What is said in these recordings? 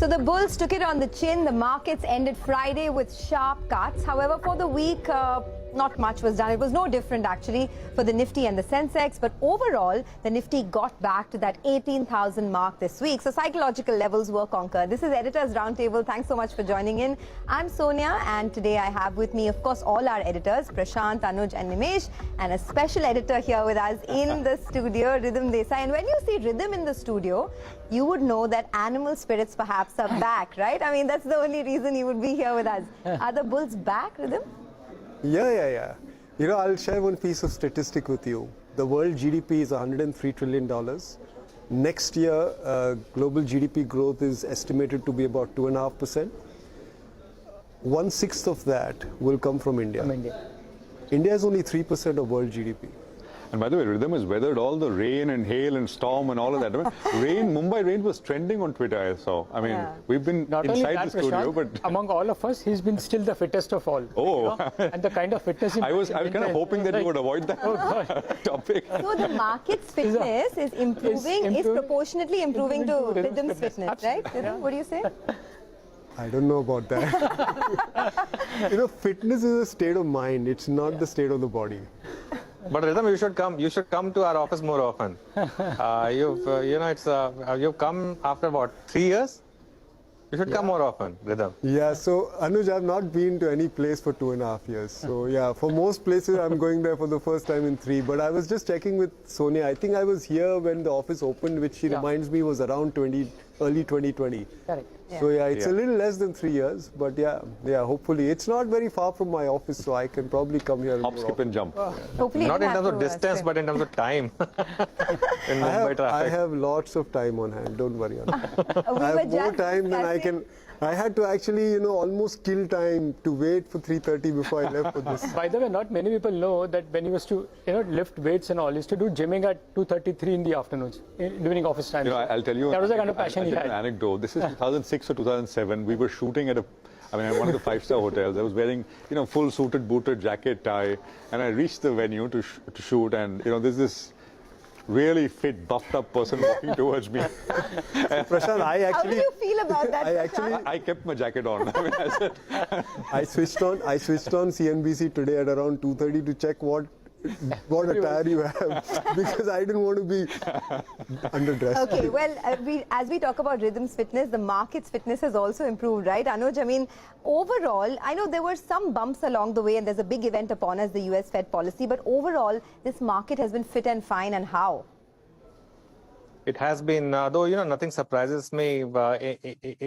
So the bulls took it on the chin. The markets ended Friday with sharp cuts. However, for the week, not much was done. It was no different actually for the Nifty and the Sensex. But overall, the Nifty got back to that 18,000 mark this week. So psychological levels were conquered. This is Editor's Roundtable. Thanks so much for joining in. I'm Sonia, and today I have with me, of course, all our editors, Prashant, Anuj and Nimesh, and a special editor here with us in the studio, Ridham, Desai. And when you see Ridham in the studio, you would know that animal spirits perhaps are back, right? I mean, that's the only reason he would be here with us. Are the bulls back, Ridham? Yeah. You know, I'll share one piece of statistic with you. The world GDP is $103 trillion. Next year, global GDP growth is estimated to be about 2.5%. 1/6 of that will come from India. India is only 3% of world GDP. And by the way, Ridham has weathered all the rain and hail and storm and all of that. Mumbai rain was trending on Twitter, I saw. I mean, we've been not inside that, the studio, Prashant, but among all of us, he's been still the fittest of all. Oh, you know? And the kind of fitness I was kind of hoping that you would avoid that topic. So the market's fitness is improving, is proportionately improving to Ridham's fitness, right? Ridham, what do you say? I don't know about that. You know, fitness is a state of mind. It's not the state of the body. But Ridham, you should come to our office more often. You've come after what, 3 years? You should come more often, Ridham. Yeah, so Anuj, I've not been to any place for 2.5 years. So yeah, for most places, I'm going there for the first time in 3. But I was just checking with Sonia. I think I was here when the office opened, which she reminds me was around early 2020. Correct. So yeah, it's a little less than 3 years, but yeah, hopefully. It's not very far from my office, so I can probably come here Hop, more skip often. and jump. Hopefully Not in terms of distance, but in terms of time. In Mumbai traffic. I have lots of time on hand, don't worry. I have more time than I can. I had to actually, almost kill time to wait for 3:30 before I left for this. By the way, not many people know that when he was to, lift weights and all, he used to do gymming at 2:33 in the afternoons during office time. I'll tell you. That was the kind of passion he had. An anecdote. This is 2006 or 2007. We were shooting at one of the 5-star hotels. I was wearing, full suited, booted, jacket, tie, and I reached the venue to shoot, and there's this really fit, buffed up person walking towards me. Prashant, How do you feel about that? I kept my jacket on. I switched on CNBC today at around 2:30 to check what attire you have, because I didn't want to be underdressed. Okay, well, as we talk about Ridham's fitness, the market's fitness has also improved, right, Anuj? I mean, overall, I know there were some bumps along the way, and there's a big event upon us, the US Fed policy, but overall, this market has been fit and fine, and how? It has been, though, nothing surprises me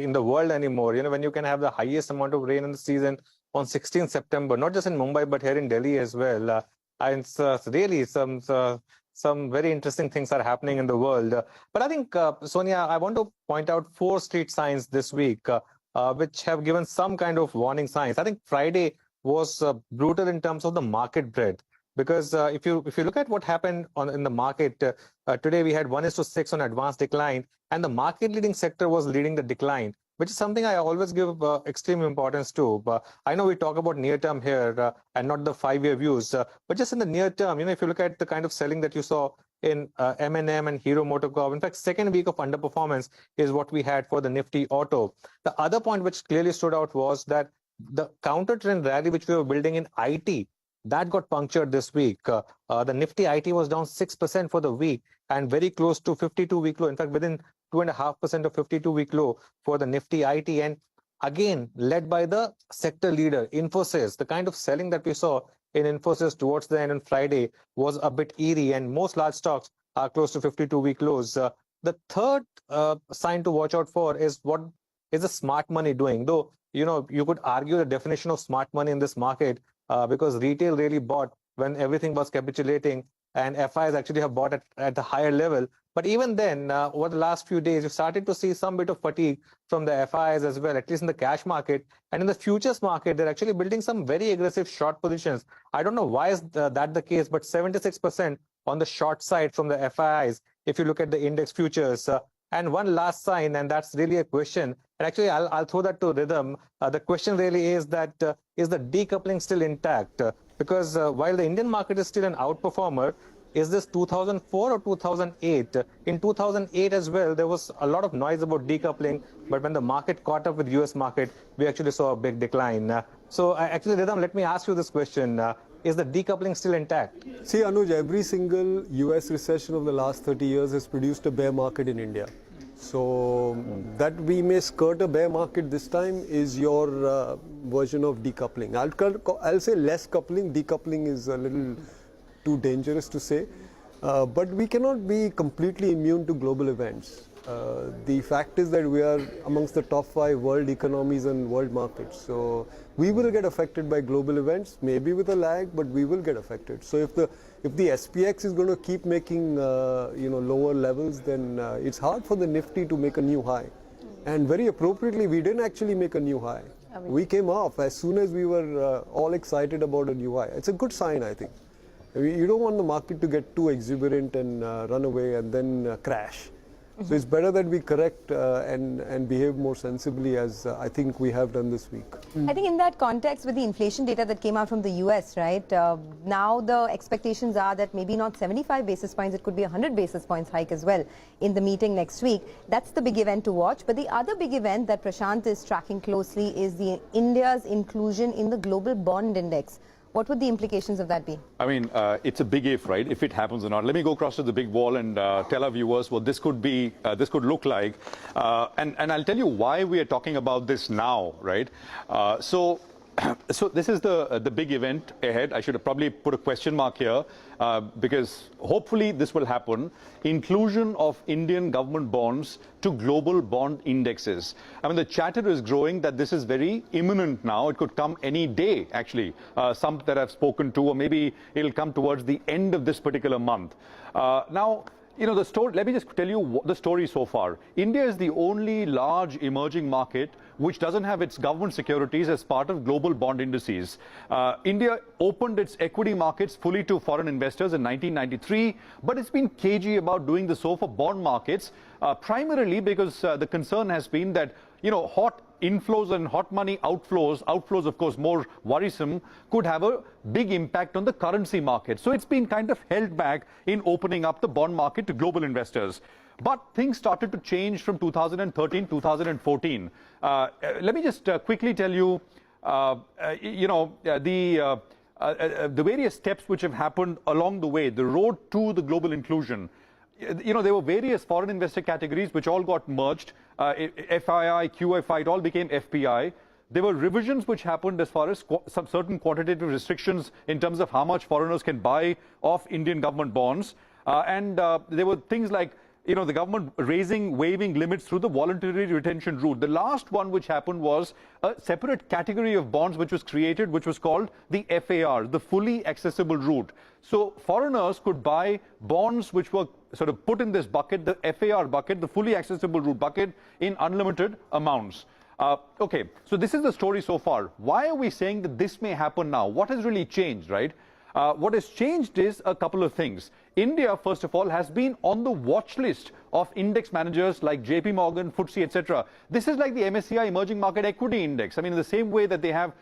in the world anymore. When you can have the highest amount of rain in the season on 16th September, not just in Mumbai, but here in Delhi as well. And really some very interesting things are happening in the world. But I think, Sonia, I want to point out 4 street signs this week, which have given some kind of warning signs. I think Friday was brutal in terms of the market breadth. Because if you look at what happened in the market, today we had 1:6 on advanced decline, and the market leading sector was leading the decline, which is something I always give extreme importance to. I know we talk about near term here and not the 5-year views, but just in the near term, if you look at the kind of selling that you saw in M&M and Hero MotoCorp, in fact, second week of underperformance is what we had for the Nifty Auto. The other point which clearly stood out was that the counter trend rally which we were building in IT, that got punctured this week. The Nifty IT was down 6% for the week and very close to 52-week low. In fact, within 2.5% of 52-week low for the Nifty IT. And again, led by the sector leader, Infosys. The kind of selling that we saw in Infosys towards the end on Friday was a bit eerie, and most large stocks are close to 52-week lows. The third sign to watch out for is what is the smart money doing? Though, you could argue the definition of smart money in this market because retail really bought when everything was capitulating, and FIs actually have bought at the higher level. But even then, over the last few days, you started to see some bit of fatigue from the FIs as well, at least in the cash market. And in the futures market, they're actually building some very aggressive short positions. I don't know why is that the case, but 76% on the short side from the FIs, if you look at the index futures. And one last sign, and that's really a question. And actually, I'll throw that to Ridham. The question really is that, is the decoupling still intact? Because while the Indian market is still an outperformer, is this 2004 or 2008? In 2008 as well, there was a lot of noise about decoupling, but when the market caught up with US market, we actually saw a big decline. Actually, Ridham, let me ask you this question. Is the decoupling still intact? See, Anuj, every single US recession of the last 30 years has produced a bear market in India. So that we may skirt a bear market this time is your version of decoupling. I'll say less coupling. Decoupling is a little too dangerous to say. But we cannot be completely immune to global events. The fact is that we are amongst the top 5 world economies and world markets. So we will get affected by global events, maybe with a lag, but we will get affected. So if the SPX is going to keep making lower levels, then it's hard for the Nifty to make a new high. And very appropriately, we didn't actually make a new high. We came off as soon as we were all excited about a new high. It's a good sign, I think. You don't want the market to get too exuberant and run away and then crash. So it's better that we correct and behave more sensibly, as I think we have done this week. I think in that context, with the inflation data that came out from the US, right, now the expectations are that maybe not 75 basis points, it could be 100 basis points hike as well in the meeting next week. That's the big event to watch. But the other big event that Prashant is tracking closely is India's inclusion in the global bond index. What would the implications of that be? I mean, it's a big if, right? If it happens or not. Let me go across to the big wall and tell our viewers what this could be, this could look like. And I'll tell you why we are talking about this now, right? So this is the big event ahead. I should have probably put a question mark here because hopefully this will happen. Inclusion of Indian government bonds to global bond indexes. I mean, the chatter is growing that this is very imminent now. It could come any day, actually. Some that I've spoken to, or maybe it'll come towards the end of this particular month. Now, you know, the story, let me just tell you the story so far. India is the only large emerging market which doesn't have its government securities as part of global bond indices. India opened its equity markets fully to foreign investors in 1993, but it's been cagey about doing so for bond markets, primarily because the concern has been that, you know, hot inflows and hot money outflows of course more worrisome, could have a big impact on the currency market. So it's been kind of held back in opening up the bond market to global investors. But things started to change from 2013, 2014. Let me just quickly tell you, the various steps which have happened along the way, the road to the global inclusion. You know, there were various foreign investor categories which all got merged. FII, QFI, it all became FPI. There were revisions which happened as far as some certain quantitative restrictions in terms of how much foreigners can buy of Indian government bonds. There were things like, you know, the government waiving limits through the voluntary retention route. The last one which happened was a separate category of bonds which was created, which was called the FAR, the fully accessible route. So foreigners could buy bonds which were sort of put in this bucket, the FAR bucket, the fully accessible route bucket, in unlimited amounts. Okay, so this is the story so far. Why are we saying that this may happen now? What has really changed, right? What has changed is a couple of things. India, first of all, has been on the watch list of index managers like JP Morgan, FTSE, etc. This is like the MSCI Emerging Market Equity Index. I mean, in the same way that they have,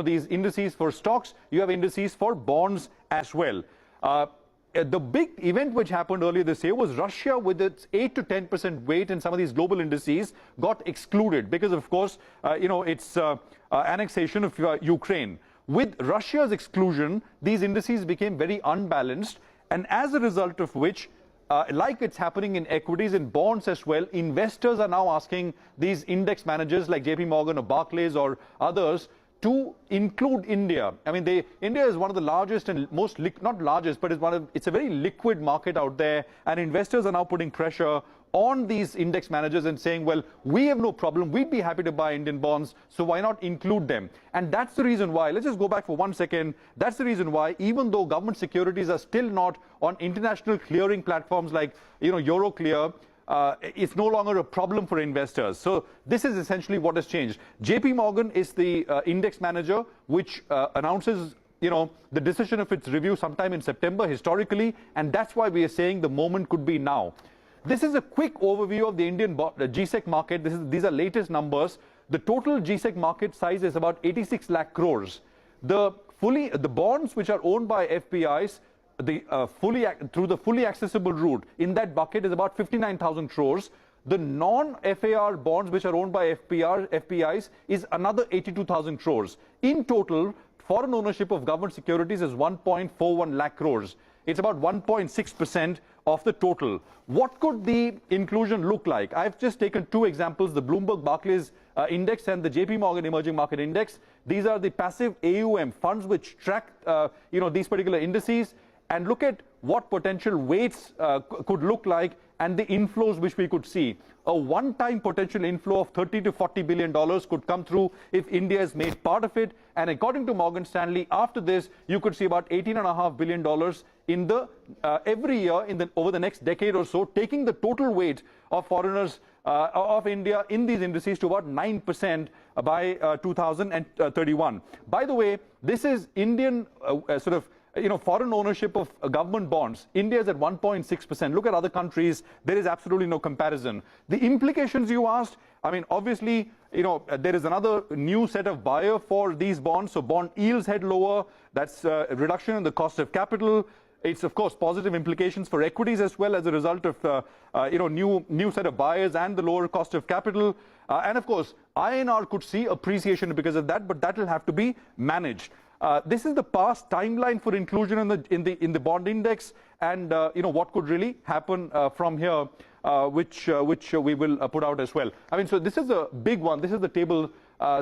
these indices for stocks, you have indices for bonds as well. The big event which happened earlier this year was Russia, with its 8 to 10% weight in some of these global indices, got excluded because, of course, its annexation of Ukraine. With Russia's exclusion, these indices became very unbalanced, and as a result of which, like it's happening in equities and bonds as well, investors are now asking these index managers like JP Morgan or Barclays or others to include India. I mean, India is one of the largest and most, not largest, but it's a very liquid market out there, and investors are now putting pressure on these index managers and saying, well, we have no problem, we'd be happy to buy Indian bonds, so why not include them? And that's the reason why, let's just go back for 1 second, that's the reason why, even though government securities are still not on international clearing platforms like, Euroclear, it's no longer a problem for investors. So this is essentially what has changed. JP Morgan is the index manager which announces the decision of its review sometime in September historically, and that's why we are saying the moment could be now. This is a quick overview of the Indian GSEC market. These are latest numbers. The total GSEC market size is about 86 lakh crores. The bonds which are owned by FPIs through the fully accessible route, in that bucket is about 59,000 crores. The non-FAR bonds, which are owned by FPIs, is another 82,000 crores. In total, foreign ownership of government securities is 1.41 lakh crores. It's about 1.6% of the total. What could the inclusion look like? I've just taken two examples, the Bloomberg Barclays Index and the JP Morgan Emerging Market Index. These are the passive AUM funds which track these particular indices, and look at what potential weights could look like and the inflows which we could see. A one-time potential inflow of $30 to $40 billion could come through if India is made part of it. And according to Morgan Stanley, after this, you could see about $18.5 billion in the every year over the next decade or so, taking the total weight of foreigners of India in these indices to about 9% by 2031. By the way, this is Indian foreign ownership of government bonds. India is at 1.6%. Look at other countries. There is absolutely no comparison. The implications you asked, I mean, obviously, there is another new set of buyer for these bonds. So bond yields head lower. That's a reduction in the cost of capital. It's, of course, positive implications for equities as well as a result of, new set of buyers and the lower cost of capital. And, of course, INR could see appreciation because of that, but that will have to be managed. This is the past timeline for inclusion in the bond index, and what could really happen from here, which we will put out as well. I mean, so this is a big one. This is the table.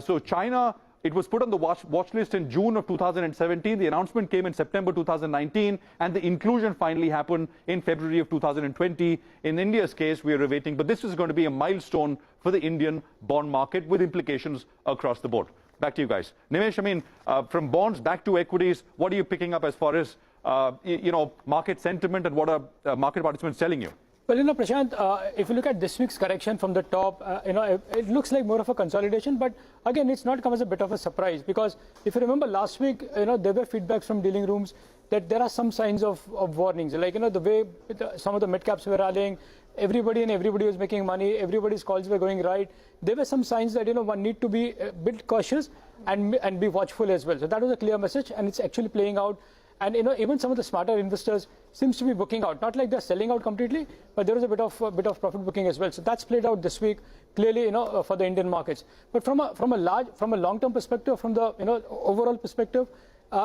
So China, it was put on the watch list in June of 2017. The announcement came in September 2019, and the inclusion finally happened in February of 2020. In India's case, we are awaiting, but this is going to be a milestone for the Indian bond market with implications across the board. Back to you guys. Nimesh, I mean, from bonds back to equities, what are you picking up as far as, market sentiment, and what are market participants telling you? Well, Prashant, if you look at this week's correction from the top, it looks like more of a consolidation. But again, it's not come as a bit of a surprise, because if you remember last week, there were feedbacks from dealing rooms that there are some signs of warnings. Like, the way some of the mid caps were rallying, everybody was making money, everybody's calls were going right. There were some signs that, one need to be a bit cautious and be watchful as well. So that was a clear message, and it's actually playing out. And even some of the smarter investors seems to be booking out. Not like they're selling out completely, but there is a bit of profit booking as well. So that's played out this week clearly, for the Indian markets. But from a long-term perspective, from the overall perspective,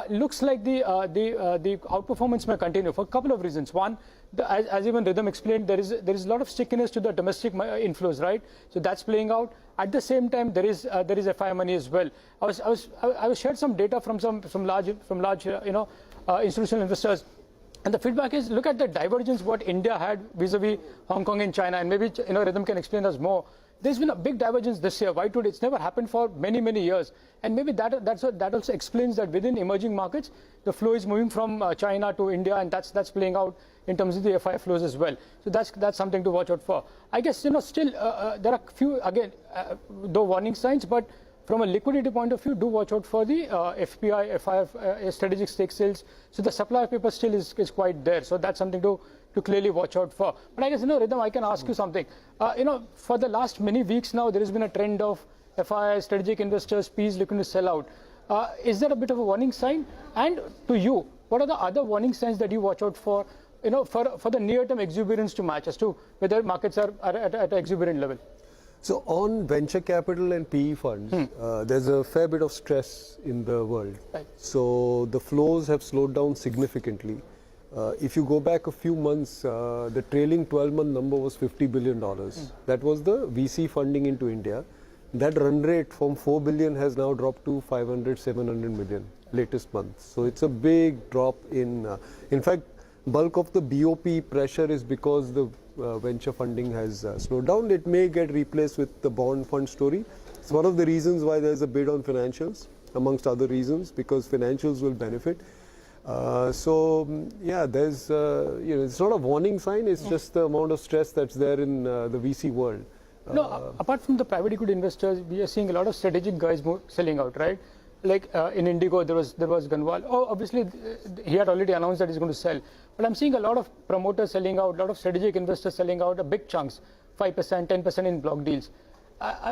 looks like the outperformance may continue for a couple of reasons. One, as even Ridham explained, there is a lot of stickiness to the domestic inflows, right? So that's playing out. At the same time, there is FI money as well. I was shared some data from large institutional investors, and the feedback is, look at the divergence what India had vis-a-vis Hong Kong and China, and maybe Ridham can explain us more. There's been a big divergence this year. Why today? It's never happened for many years, and maybe that also explains that within emerging markets, the flow is moving from China to India, and that's playing out in terms of the FI flows as well. So that's something to watch out for. I guess still there are few though warning signs, but from a liquidity point of view, do watch out for the FPI, FI strategic stake sales. So the supply of paper still is quite there. So that's something to clearly watch out for. But I guess, Ridham, I can ask you something. For the last many weeks now, there has been a trend of FI strategic investors, Ps looking to sell out. Is there a bit of a warning sign? And to you, what are the other warning signs that you watch out for, for the near-term exuberance to match as to whether markets are at an exuberant level? So on venture capital and PE funds, there's a fair bit of stress in the world. Right. So the flows have slowed down significantly. If you go back a few months, the trailing 12-month number was $50 billion. That was the VC funding into India. That run rate from 4 billion has now dropped to 500, 700 million latest month. So it's a big drop in fact, bulk of the BOP pressure is because the venture funding has slowed down. It may get replaced with the bond fund story. It's one of the reasons why there's a bid on financials, amongst other reasons, because financials will benefit. So yeah, there's it's not a warning sign. It's just the amount of stress that's there in the VC world. No, apart from the private equity investors, we are seeing a lot of strategic guys selling out, right? Like in Indigo, there was Ganwal. Oh, obviously, he had already announced that he's going to sell. But I'm seeing a lot of promoters selling out, a lot of strategic investors selling out, big chunks, 5%, 10% in block deals.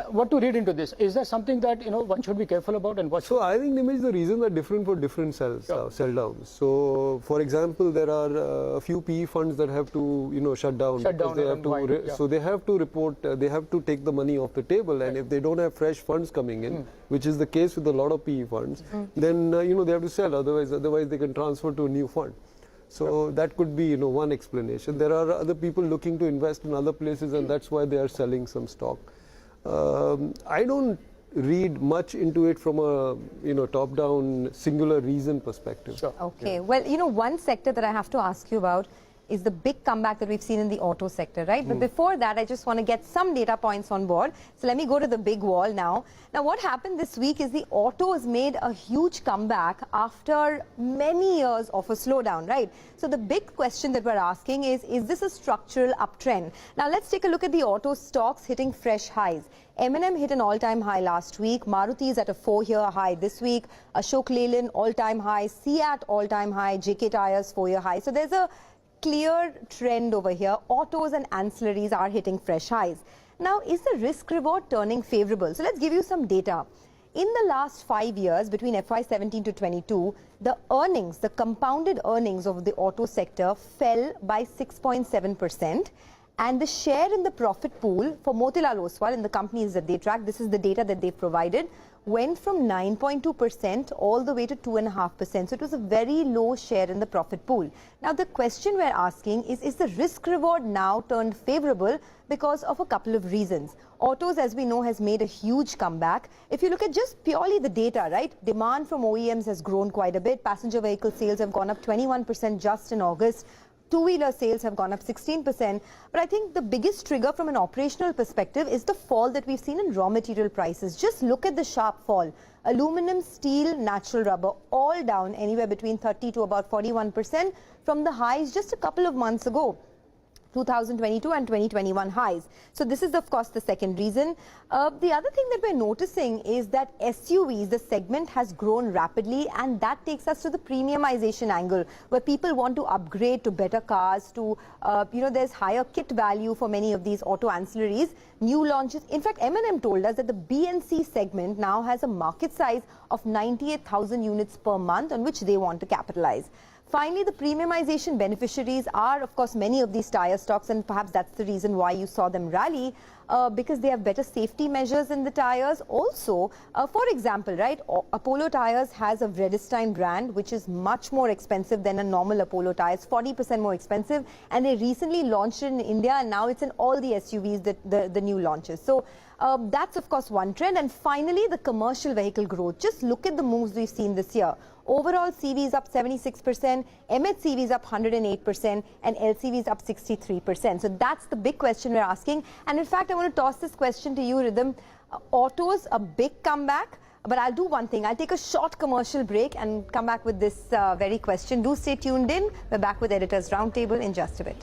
what to read into this? Is there something that one should be careful about, and what? So I think, Nimesh, the reasons are different for different sell downs. So, for example, there are a few PE funds that have to shut down. They have to, so they have to report. They have to take the money off the table, and if they don't have fresh funds coming in, which is the case with a lot of PE funds, then they have to sell. Otherwise they can transfer to a new fund. So that could be one explanation. There are other people looking to invest in other places, and that's why they are selling some stock. I don't read much into it from a top-down singular reason perspective. Sure. Okay. Well, one sector that I have to ask you about is the big comeback that we've seen in the auto sector, right? But before that, I just want to get some data points on board. So let me go to the big wall now. Now, what happened this week is the autos made a huge comeback after many years of a slowdown, right? So the big question that we're asking is this a structural uptrend? Now, let's take a look at the auto stocks hitting fresh highs. M&M hit an all-time high last week. Maruti is at a 4-year high this week. Ashok Leyland all-time high. Seat all-time high. JK Tyres 4-year high. So there's a clear trend over here. Autos and ancillaries are hitting fresh highs. Now, is the risk reward turning favorable? So let's give you some data. In the last 5 years, between FY17 to 22, the earnings, the compounded earnings of the auto sector fell by 6.7%. And the share in the profit pool for Motilal Oswal in the companies that they track, this is the data that they've provided, went from 9.2% all the way to 2.5%. So it was a very low share in the profit pool. Now the question we're asking is the risk reward now turned favorable because of a couple of reasons? Autos, as we know, has made a huge comeback. If you look at just purely the data, right, demand from OEMs has grown quite a bit. Passenger vehicle sales have gone up 21% just in August. Two-wheeler sales have gone up 16%. But I think the biggest trigger from an operational perspective is the fall that we've seen in raw material prices. Just look at the sharp fall. Aluminum, steel, natural rubber, all down anywhere between 30 to about 41% from the highs just a couple of months ago. 2022 and 2021 highs. So this is of course the second reason. The other thing that we're noticing is that SUVs, the segment has grown rapidly, and that takes us to the premiumization angle where people want to upgrade to better cars, to there's higher kit value for many of these auto ancillaries, new launches. In fact, M&M told us that the B&C segment now has a market size of 98,000 units per month on which they want to capitalize. Finally, the premiumization beneficiaries are, of course, many of these tyre stocks, and perhaps that's the reason why you saw them rally, because they have better safety measures in the tyres. Also, for example, right, Apollo Tyres has a Vredestein brand, which is much more expensive than a normal Apollo Tyres, 40% more expensive, and they recently launched it in India, and now it's in all the SUVs, the new launches. So that's, of course, one trend. And finally, the commercial vehicle growth. Just look at the moves we've seen this year. Overall, CV is up 76%, MHCV is up 108%, and LCV is up 63%. So that's the big question we're asking. And in fact, I want to toss this question to you, Ridham. Autos, a big comeback. But I'll do one thing. I'll take a short commercial break and come back with this very question. Do stay tuned in. We're back with Editors Roundtable in just a bit.